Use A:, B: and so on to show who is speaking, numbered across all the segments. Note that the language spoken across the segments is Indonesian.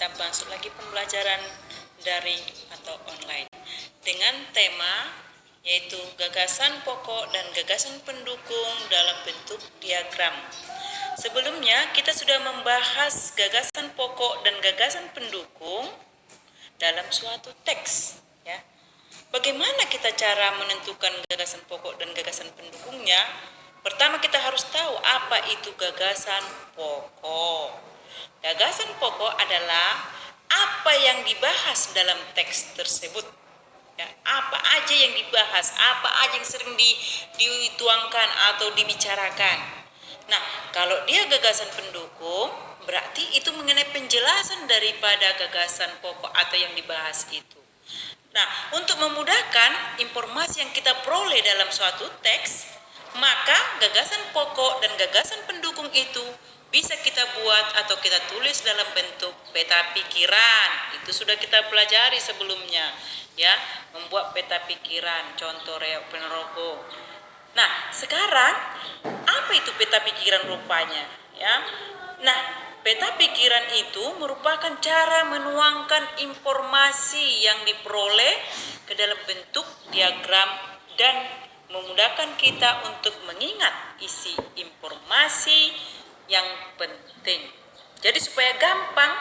A: kita masuk lagi pembelajaran daring atau online dengan tema yaitu gagasan pokok dan gagasan pendukung dalam bentuk diagram. Sebelumnya kita sudah membahas gagasan pokok dan gagasan pendukung dalam suatu teks, ya. Bagaimana kita cara menentukan gagasan pokok dan gagasan pendukungnya? Pertama kita harus tahu apa itu gagasan pokok. Gagasan pokok adalah apa yang dibahas dalam teks tersebut. Ya, apa aja yang dibahas, apa aja yang sering dituangkan atau dibicarakan. Nah, kalau dia gagasan pendukung, berarti itu mengenai penjelasan daripada gagasan pokok atau yang dibahas itu. Nah, untuk memudahkan informasi yang kita peroleh dalam suatu teks, maka gagasan pokok dan gagasan pendukung itu bisa kita buat atau kita tulis dalam bentuk peta pikiran. Itu sudah kita pelajari sebelumnya, ya, membuat peta pikiran, contoh reok penerogo. Nah, sekarang apa itu peta pikiran rupanya, ya? Nah, peta pikiran itu merupakan cara menuangkan informasi yang diperoleh ke dalam bentuk diagram dan memudahkan kita untuk mengingat isi informasi yang penting. Jadi supaya gampang,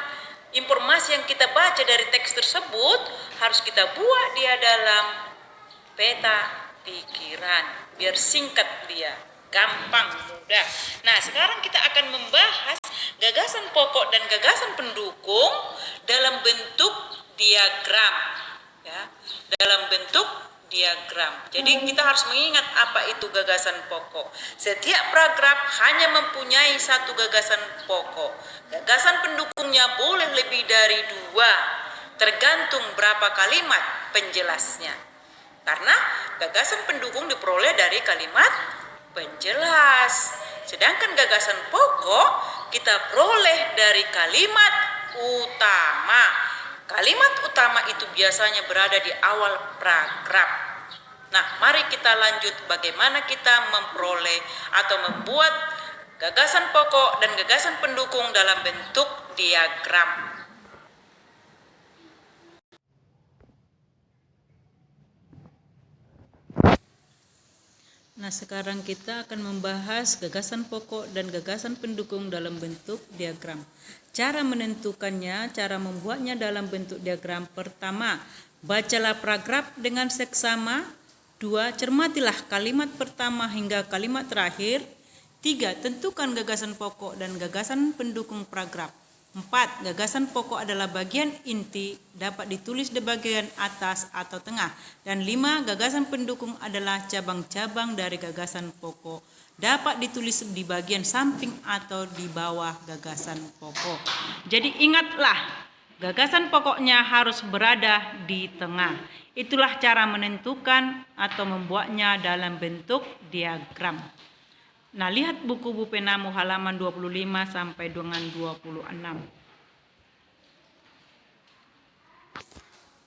A: informasi yang kita baca dari teks tersebut harus kita buat dia dalam peta pikiran, biar singkat dia, gampang, mudah. Nah, sekarang kita akan membahas gagasan pokok dan gagasan pendukung dalam bentuk diagram, ya, dalam bentuk diagram. Jadi kita harus mengingat apa itu gagasan pokok. Setiap paragraf hanya mempunyai satu gagasan pokok. Gagasan pendukungnya boleh lebih dari 2, tergantung berapa kalimat penjelasnya. Karena gagasan pendukung diperoleh dari kalimat penjelas. Sedangkan gagasan pokok kita peroleh dari kalimat utama. Kalimat utama itu biasanya berada di awal paragraf. Nah, mari kita lanjut bagaimana kita memperoleh atau membuat gagasan pokok dan gagasan pendukung dalam bentuk diagram. Nah, sekarang kita akan membahas gagasan pokok dan gagasan pendukung dalam bentuk diagram. Cara menentukannya, cara membuatnya dalam bentuk diagram. Pertama, bacalah paragraf dengan seksama. 2, cermatilah kalimat pertama hingga kalimat terakhir. 3, tentukan gagasan pokok dan gagasan pendukung paragraf. 4, gagasan pokok adalah bagian inti, dapat ditulis di bagian atas atau tengah. Dan 5, gagasan pendukung adalah cabang-cabang dari gagasan pokok, dapat ditulis di bagian samping atau di bawah gagasan pokok. Jadi ingatlah, gagasan pokoknya harus berada di tengah. Itulah cara menentukan atau membuatnya dalam bentuk diagram. Nah, lihat buku Bu Penamu halaman 25 sampai dengan 26.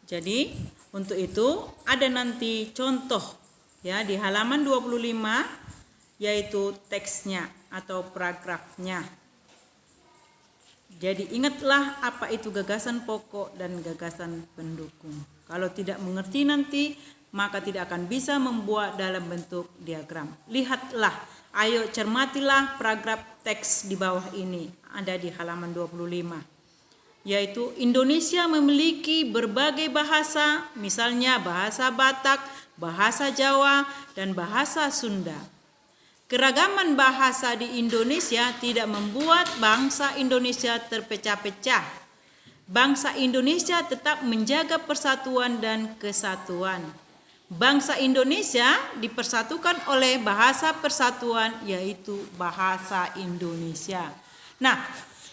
A: Jadi, untuk itu ada nanti contoh, ya, di halaman 25, yaitu teksnya atau paragrafnya. Jadi ingatlah apa itu gagasan pokok dan gagasan pendukung. Kalau tidak mengerti nanti, maka tidak akan bisa membuat dalam bentuk diagram. Lihatlah, ayo cermatilah paragraf teks di bawah ini, ada di halaman 25. Yaitu Indonesia memiliki berbagai bahasa, misalnya bahasa Batak, bahasa Jawa, dan bahasa Sunda. Keragaman bahasa di Indonesia tidak membuat bangsa Indonesia terpecah-pecah. Bangsa Indonesia tetap menjaga persatuan dan kesatuan. Bangsa Indonesia dipersatukan oleh bahasa persatuan, yaitu bahasa Indonesia. Nah,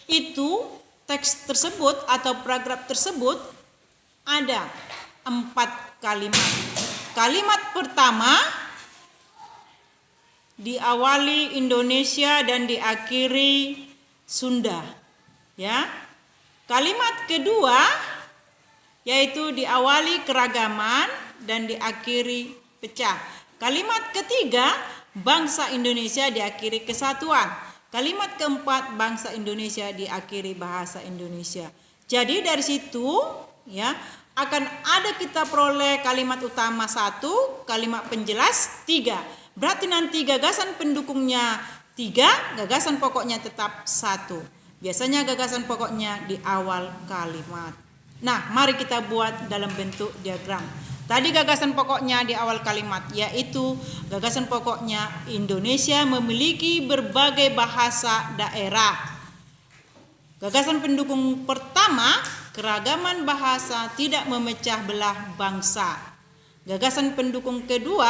A: itu teks tersebut atau paragraf tersebut ada 4 kalimat. Kalimat pertama diawali Indonesia dan diakhiri Sunda, ya. Kalimat kedua yaitu diawali keragaman dan diakhiri pecah. Kalimat ketiga, bangsa Indonesia diakhiri kesatuan. Kalimat keempat, bangsa Indonesia diakhiri bahasa Indonesia.
B: Jadi dari situ ya akan ada kita peroleh kalimat utama 1, kalimat penjelas 3. Berarti nanti gagasan pendukungnya 3, gagasan pokoknya tetap 1. Biasanya gagasan pokoknya di awal kalimat. Nah, mari kita buat dalam bentuk diagram. Tadi gagasan pokoknya di awal kalimat, yaitu gagasan pokoknya Indonesia memiliki berbagai bahasa daerah. Gagasan pendukung pertama, keragaman bahasa tidak memecah belah bangsa. Gagasan pendukung kedua,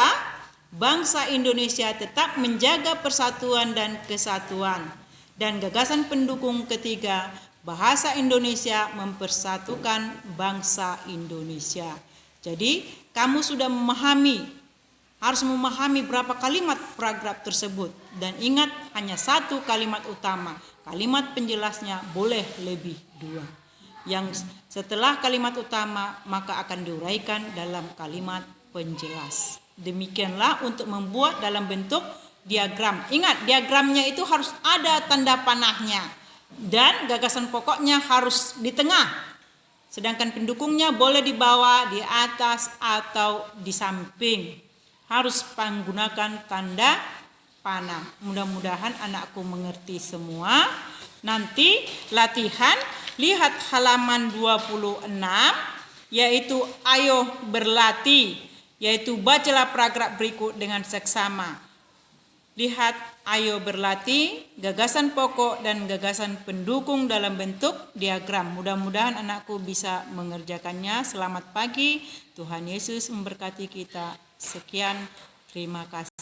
B: bangsa Indonesia tetap menjaga persatuan dan kesatuan. Dan gagasan pendukung ketiga, bahasa Indonesia mempersatukan bangsa Indonesia. Jadi kamu sudah harus memahami berapa kalimat paragraf tersebut. Dan ingat hanya 1 kalimat utama. Kalimat penjelasnya boleh lebih 2. Yang setelah kalimat utama maka akan diuraikan dalam kalimat penjelas. Demikianlah untuk membuat dalam bentuk diagram. Ingat, diagramnya itu harus ada tanda panahnya. Dan gagasan pokoknya harus di tengah. Sedangkan pendukungnya boleh di bawah, di atas, atau di samping. Harus menggunakan tanda panah. Mudah-mudahan anakku mengerti semua. Nanti latihan, lihat halaman 26, yaitu ayo berlatih. Yaitu bacalah paragraf berikut dengan seksama. Lihat, ayo berlatih, gagasan pokok dan gagasan pendukung dalam bentuk diagram. Mudah-mudahan anakku bisa mengerjakannya. Selamat pagi, Tuhan Yesus memberkati kita. Sekian, terima kasih.